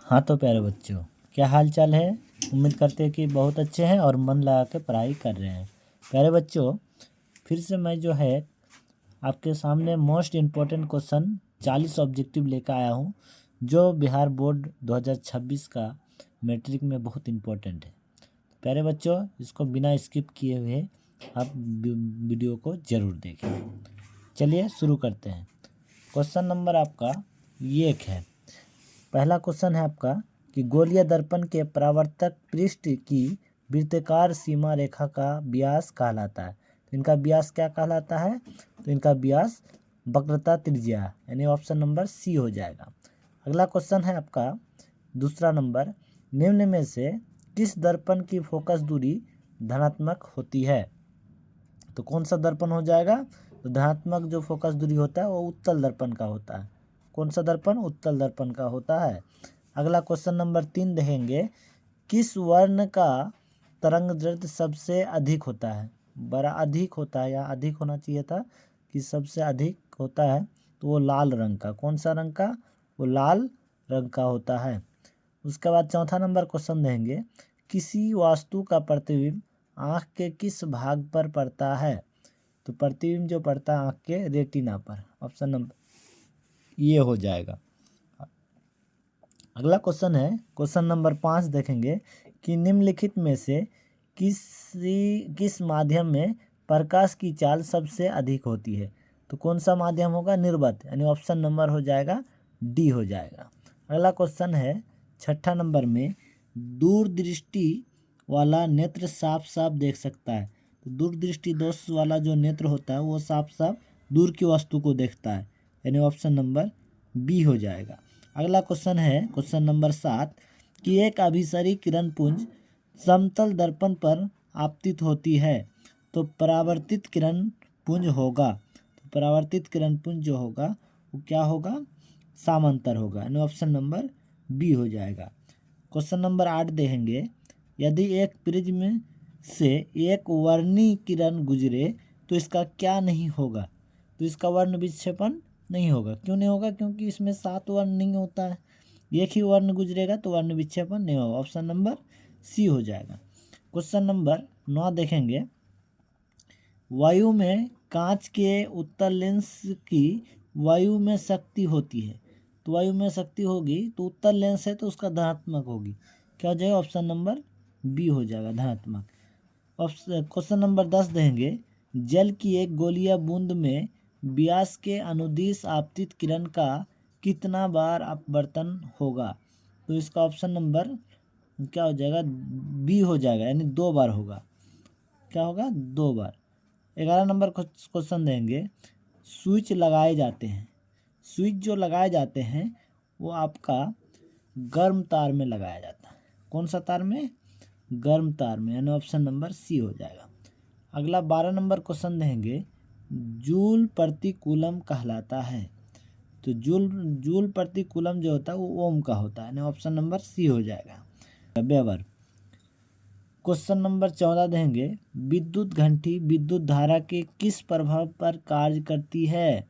हाँ तो प्यारे बच्चों, क्या हाल चाल है। उम्मीद करते हैं कि बहुत अच्छे हैं और मन लगा के पढ़ाई कर रहे हैं। प्यारे बच्चों, फिर से मैं जो है आपके सामने मोस्ट इम्पोर्टेंट क्वेश्चन 40 ऑब्जेक्टिव लेकर आया हूँ, जो बिहार बोर्ड 2026 का मैट्रिक में बहुत इम्पोर्टेंट है। प्यारे बच्चों, इसको बिना स्किप किए हुए आप वीडियो को ज़रूर देखें। चलिए शुरू करते हैं। क्वेश्चन नंबर आपका ये एक है। पहला क्वेश्चन है आपका कि गोलीय दर्पण के परावर्तक पृष्ठ की वृत्ताकार सीमा रेखा का व्यास कहलाता है। तो इनका व्यास क्या कहलाता है? तो इनका व्यास वक्रता त्रिज्या, यानी ऑप्शन नंबर सी हो जाएगा। अगला क्वेश्चन है आपका दूसरा नंबर, निम्न में से किस दर्पण की फोकस दूरी धनात्मक होती है? तो कौन सा दर्पण हो जाएगा? तो धनात्मक जो फोकस दूरी होता है वो उत्तल दर्पण का होता है। कौन सा दर्पण? उत्तल दर्पण का होता है। अगला क्वेश्चन नंबर 3 देखेंगे, किस वर्ण का तरंग दैर्ध्य सबसे अधिक होता है? बड़ा अधिक होता है, या अधिक होना चाहिए था कि सबसे अधिक होता है, तो वो लाल रंग का। कौन सा रंग का? वो लाल रंग का होता है। उसके बाद चौथा नंबर क्वेश्चन देंगे, किसी वास्तु का प्रतिबिंब आँख के किस भाग पर पड़ता है? तो प्रतिबिंब जो पड़ता है आँख के रेटिना पर। ऑप्शन नंबर ये हो जाएगा। अगला क्वेश्चन है क्वेश्चन नंबर 5 देखेंगे कि निम्नलिखित में से किस माध्यम में प्रकाश की चाल सबसे अधिक होती है? तो कौन सा माध्यम होगा? निर्वात, यानी ऑप्शन नंबर हो जाएगा डी हो जाएगा। अगला क्वेश्चन है छठा नंबर में, दूरदृष्टि वाला नेत्र साफ साफ देख सकता है। तो दूरदृष्टि दोष वाला जो नेत्र होता है वो साफ साफ दूर की वस्तु को देखता है, यानी ऑप्शन नंबर बी हो जाएगा। अगला क्वेश्चन है क्वेश्चन नंबर 7 कि एक अभिसारी किरण पुंज समतल दर्पण पर आपतित होती है, तो परावर्तित किरण पुंज होगा। तो परावर्तित किरण पुंज जो होगा वो क्या होगा? समांतर होगा, यानी ऑप्शन नंबर बी हो जाएगा। क्वेश्चन नंबर 8 देखेंगे, यदि एक प्रिज्म से एक वर्णी किरण गुजरे तो इसका क्या नहीं होगा? तो इसका वर्ण विक्षेपण नहीं होगा। क्यों नहीं होगा? क्योंकि इसमें 7 वर्ण नहीं होता है। एक ही वर्ण गुजरेगा तो वर्ण विक्षेपण नहीं होगा। ऑप्शन नंबर सी हो जाएगा। क्वेश्चन नंबर 9 देखेंगे, वायु में कांच के उत्तल लेंस की वायु में शक्ति होती है। तो वायु में शक्ति होगी तो उत्तल लेंस है तो उसका धनात्मक होगी। क्या हो जाएगा? ऑप्शन नंबर बी हो जाएगा, धनात्मक। क्वेश्चन नंबर 10 देंगे, जल की एक गोलीय बूंद में व्यास के अनुदिश आपतित किरण का कितना बार अपवर्तन होगा? तो इसका ऑप्शन नंबर क्या हो जाएगा? बी हो जाएगा, यानी 2 बार होगा। क्या होगा? 2 बार। 11 नंबर क्वेश्चन देंगे, स्विच लगाए जाते हैं। स्विच जो लगाए जाते हैं वो आपका गर्म तार में लगाया जाता है। कौन सा तार में? गर्म तार में, यानी ऑप्शन नंबर सी हो जाएगा। अगला 12 नंबर क्वेश्चन देंगे, जूल प्रति कूलम कहलाता है। तो जूल प्रति कूलम जो होता है वो ओम का होता है, यानी ऑप्शन नंबर सी हो जाएगा, वेबर। क्वेश्चन नंबर 14 देंगे, विद्युत घंटी विद्युत धारा के किस प्रभाव पर कार्य करती है?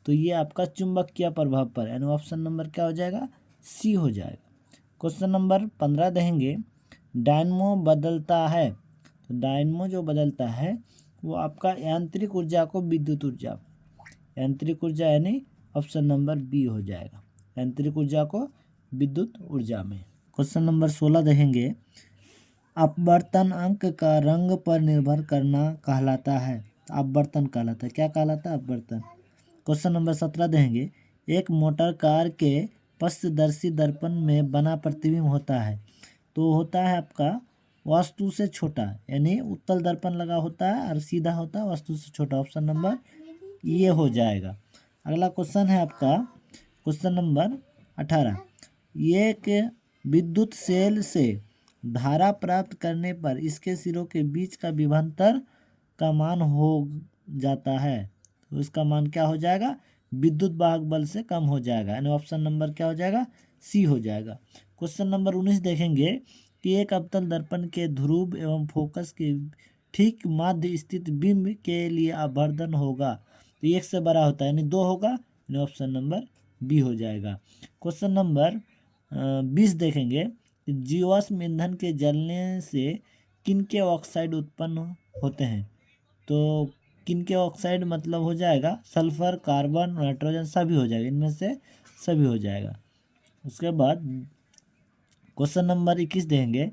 तो ये आपका चुंबकीय प्रभाव पर, यानी ऑप्शन नंबर क्या हो जाएगा? सी हो जाएगा। क्वेश्चन नंबर 15 देंगे, डायनमो बदलता है। तो डायनमो जो बदलता है वो आपका यांत्रिक ऊर्जा को विद्युत ऊर्जा, यांत्रिक ऊर्जा, यानी ऑप्शन नंबर बी हो जाएगा, यांत्रिक ऊर्जा को विद्युत ऊर्जा में। क्वेश्चन नंबर 16 देखेंगे, अपवर्तन अंक का रंग पर निर्भर करना कहलाता है। अपवर्तन कहलाता है, क्या कहलाता है? अपवर्तन। क्वेश्चन नंबर 17 देंगे, एक मोटर कार के पश्चदर्शी दर्पण में बना प्रतिबिंब होता है, तो होता है आपका वस्तु से छोटा, यानी उत्तल दर्पण लगा होता है और सीधा होता है वस्तु से छोटा। ऑप्शन नंबर ये हो जाएगा। अगला क्वेश्चन है आपका क्वेश्चन नंबर 18, एक विद्युत सेल से धारा प्राप्त करने पर इसके सिरों के बीच का विभवांतर का मान हो जाता है, तो इसका मान क्या हो जाएगा? विद्युत वाहक बल से कम हो जाएगा, यानी ऑप्शन नंबर क्या हो जाएगा? सी हो जाएगा। क्वेश्चन नंबर 19 देखेंगे कि एक अवतल दर्पण के ध्रुव एवं फोकस के ठीक मध्य स्थित बिंब के लिए अपवर्तन होगा, तो 1 से बड़ा होता है, यानी 2 होगा, यानी ऑप्शन नंबर बी हो जाएगा। क्वेश्चन नंबर 20 देखेंगे कि जीवाश्म ईंधन के जलने से किनके ऑक्साइड उत्पन्न होते हैं। तो किनके ऑक्साइड मतलब हो जाएगा सल्फर, कार्बन, नाइट्रोजन, सभी हो जाएगा, इनमें से सभी हो जाएगा। उसके बाद क्वेश्चन नंबर 21 देंगे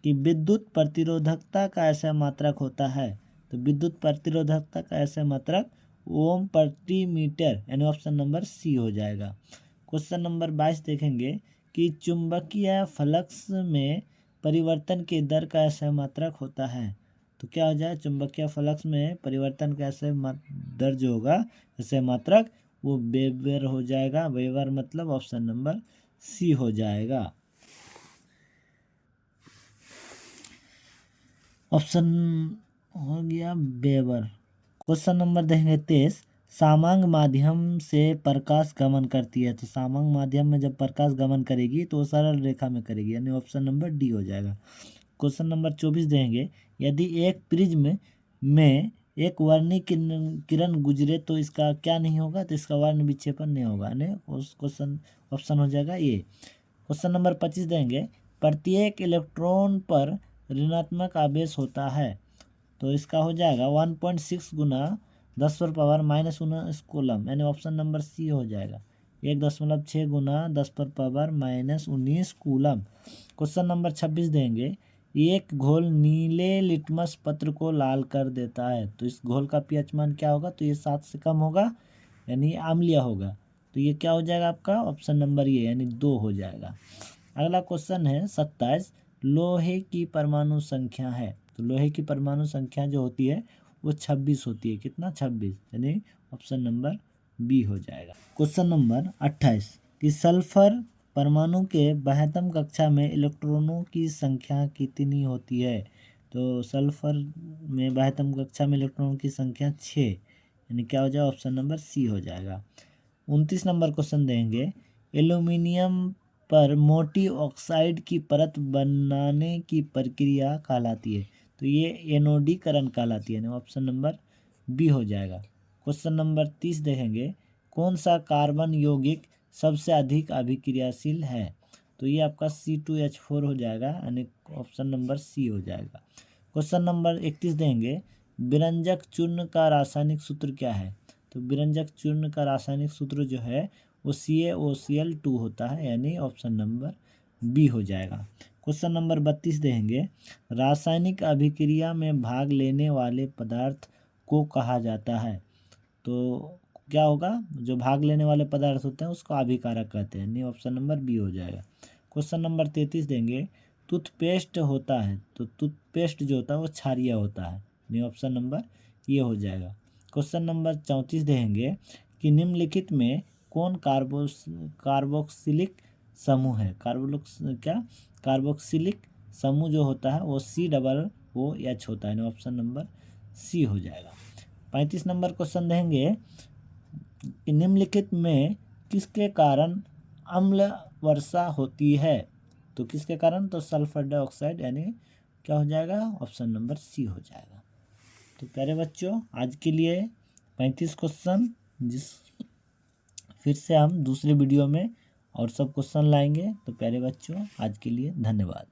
कि विद्युत प्रतिरोधकता का ऐसा मात्रक होता है। तो विद्युत प्रतिरोधकता का ऐसा मात्रक ओम प्रति मीटर, यानी ऑप्शन नंबर सी हो जाएगा। क्वेश्चन नंबर 22 देखेंगे कि चुंबकीय फ्लक्स में परिवर्तन की दर का ऐसा मात्रक होता है। तो क्या हो जाए, चुंबकीय फ्लक्स में परिवर्तन का ऐसे दर जो होगा ऐसे मात्रक वो वेबर हो जाएगा। वेबर मतलब ऑप्शन नंबर सी हो जाएगा। ऑप्शन हो गया वेबर। क्वेश्चन नंबर देखेंगे 23, सामांग माध्यम से प्रकाश गमन करती है। तो सामांग माध्यम में जब प्रकाश गमन करेगी तो वो सरल रेखा में करेगी, यानी ऑप्शन नंबर डी हो जाएगा। क्वेश्चन नंबर 24 देंगे, यदि एक प्रिज्म में एक वर्णीय किरण गुजरे तो इसका क्या नहीं होगा, तो इसका वर्ण विक्षेपण नहीं होगा, यानी उस क्वेश्चन ऑप्शन हो जाएगा ये। क्वेश्चन नंबर 25 देंगे, प्रत्येक इलेक्ट्रॉन पर ऋणात्मक आवेश होता है। तो इसका हो जाएगा 1.6 गुना 10⁻⁻19 कूलम, यानी ऑप्शन नंबर सी हो जाएगा 1.6 गुना 10⁻⁻19 कूलम। क्वेश्चन नंबर 26 देंगे, एक घोल नीले लिटमस पत्र को लाल कर देता है। तो इस घोल का पीएच मान क्या होगा, तो ये 7 से कम होगा, यानी अम्लीय होगा। तो ये क्या हो जाएगा आपका ऑप्शन नंबर ये, यानी 2 हो जाएगा। अगला क्वेश्चन है 27, लोहे की परमाणु संख्या है। तो लोहे की परमाणु संख्या जो होती है वो 26 होती है। कितना, 26, यानी ऑप्शन नंबर बी हो जाएगा। क्वेश्चन नंबर 28 कि सल्फर परमाणु के बाह्यतम कक्षा में इलेक्ट्रॉनों की संख्या कितनी होती है। तो सल्फर में बाह्यतम कक्षा में इलेक्ट्रॉनों की संख्या 6, यानी क्या हो जाएगा, ऑप्शन नंबर सी हो जाएगा। 29 नंबर क्वेश्चन देंगे, एल्यूमिनियम पर मोटी ऑक्साइड की परत बनाने की प्रक्रिया कहलाती है। तो ये एनोडीकरण कहलाती है, ऑप्शन नंबर बी हो जाएगा। क्वेश्चन नंबर 30 देखेंगे, कौन सा कार्बन यौगिक सबसे अधिक अभिक्रियाशील है। तो ये आपका C2H4 हो जाएगा, यानी ऑप्शन नंबर सी हो जाएगा। क्वेश्चन नंबर 31 देंगे, विरंजक चूर्ण का रासायनिक सूत्र क्या है। तो विरंजक चूर्ण का रासायनिक सूत्र जो है वो CaOCl2 होता है, यानी ऑप्शन नंबर बी हो जाएगा। क्वेश्चन नंबर 32 देंगे, रासायनिक अभिक्रिया में भाग लेने वाले पदार्थ को कहा जाता है। तो क्या होगा, जो भाग लेने वाले पदार्थ होते हैं उसको अभिकारक कहते हैं, यानी ऑप्शन नंबर बी हो जाएगा। क्वेश्चन नंबर 33 देंगे, टूथपेस्ट होता है। तो टूथपेस्ट जो होता है वो क्षारीय होता है, यानी ऑप्शन नंबर ये हो जाएगा। क्वेश्चन नंबर 34 देंगे कि निम्नलिखित में कौन कार्बोक्सिलिक समूह है। कार्बोक्सिलिक समूह जो होता है वो COOH होता है, ऑप्शन नंबर सी हो जाएगा। 35 नंबर क्वेश्चन देंगे कि निम्नलिखित में किसके कारण अम्ल वर्षा होती है। तो किसके कारण, तो सल्फर डाइऑक्साइड, यानी क्या हो जाएगा, ऑप्शन नंबर सी हो जाएगा। तो प्यारे बच्चों, आज के लिए 35 क्वेश्चन, फिर से हम दूसरे वीडियो में और सब क्वेश्चन लाएंगे। तो प्यारे बच्चों, आज के लिए धन्यवाद।